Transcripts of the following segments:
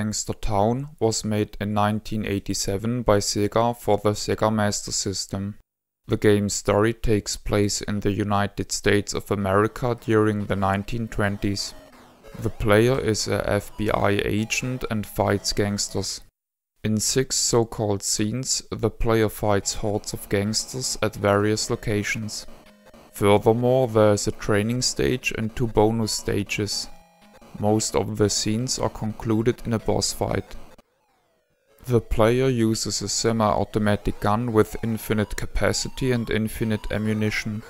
Gangster Town was made in 1987 by Sega for the Sega Master System. The game's story takes place in the United States of America during the 1920s. The player is a FBI agent and fights gangsters. In 6 so-called scenes, the player fights hordes of gangsters at various locations. Furthermore, there is a training stage and 2 bonus stages. Most of the scenes are concluded in a boss fight. The player uses a semi-automatic gun with infinite capacity and infinite ammunition.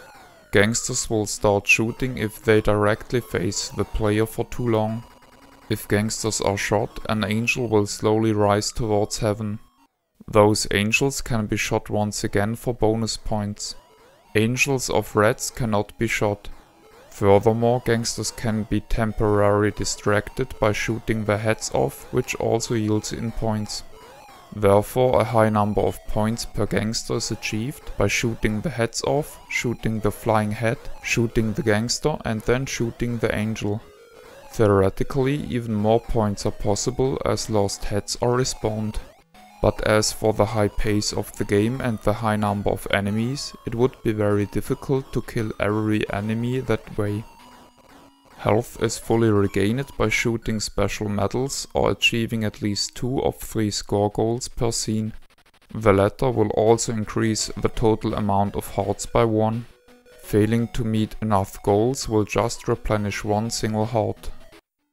Gangsters will start shooting if they directly face the player for too long. If gangsters are shot, an angel will slowly rise towards heaven. Those angels can be shot once again for bonus points. Angels of reds cannot be shot. Furthermore, gangsters can be temporarily distracted by shooting their heads off, which also yields in points. Therefore, a high number of points per gangster is achieved by shooting the heads off, shooting the flying head, shooting the gangster and then shooting the angel. Theoretically, even more points are possible as lost heads are respawned. But as for the high pace of the game and the high number of enemies, it would be very difficult to kill every enemy that way. Health is fully regained by shooting special medals or achieving at least 2 of 3 score goals per scene. The latter will also increase the total amount of hearts by 1. Failing to meet enough goals will just replenish 1 single heart.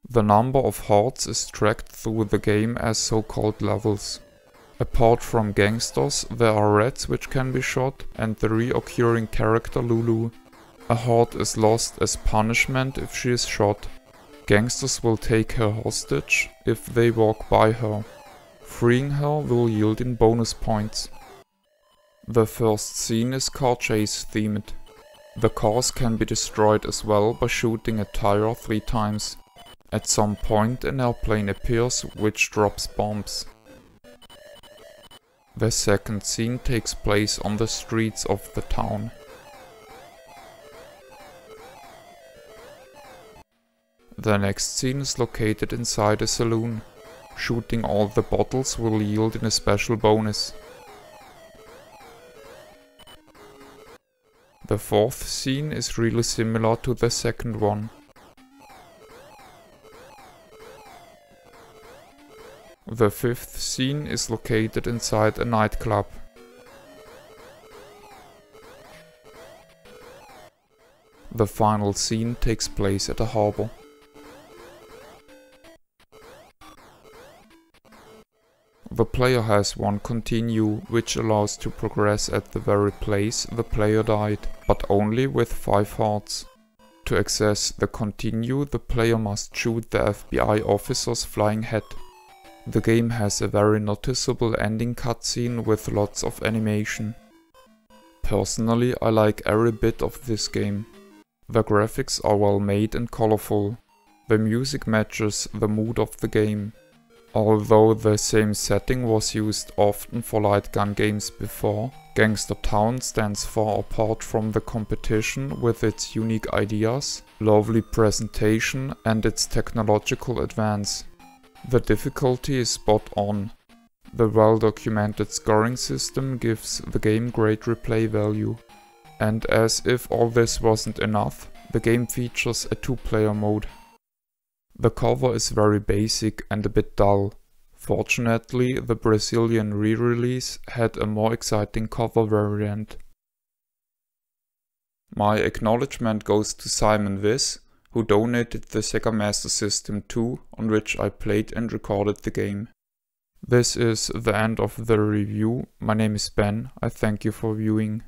The number of hearts is tracked through the game as so-called levels. Apart from gangsters, there are reds which can be shot and the reoccurring character Lulu. A heart is lost as punishment if she is shot. Gangsters will take her hostage if they walk by her. Freeing her will yield in bonus points. The first scene is car chase themed. The cars can be destroyed as well by shooting a tire 3 times. At some point an airplane appears which drops bombs. The second scene takes place on the streets of the town. The next scene is located inside a saloon. Shooting all the bottles will yield in a special bonus. The fourth scene is really similar to the second one. The fifth scene is located inside a nightclub. The final scene takes place at a harbor. The player has 1 continue, which allows to progress at the very place the player died, but only with 5 hearts. To access the continue, the player must shoot the FBI officer's flying head. The game has a very noticeable ending cutscene with lots of animation. Personally, I like every bit of this game. The graphics are well made and colorful. The music matches the mood of the game. Although the same setting was used often for light gun games before, Gangster Town stands far apart from the competition with its unique ideas, lovely presentation and its technological advance. The difficulty is spot on. The well-documented scoring system gives the game great replay value. And as if all this wasn't enough, the game features a 2-player mode. The cover is very basic and a bit dull. Fortunately, the Brazilian re-release had a more exciting cover variant. My acknowledgement goes to Simon Wiss, who donated the Sega Master System 2, on which I played and recorded the game. This is the end of the review. My name is Ben. I thank you for viewing.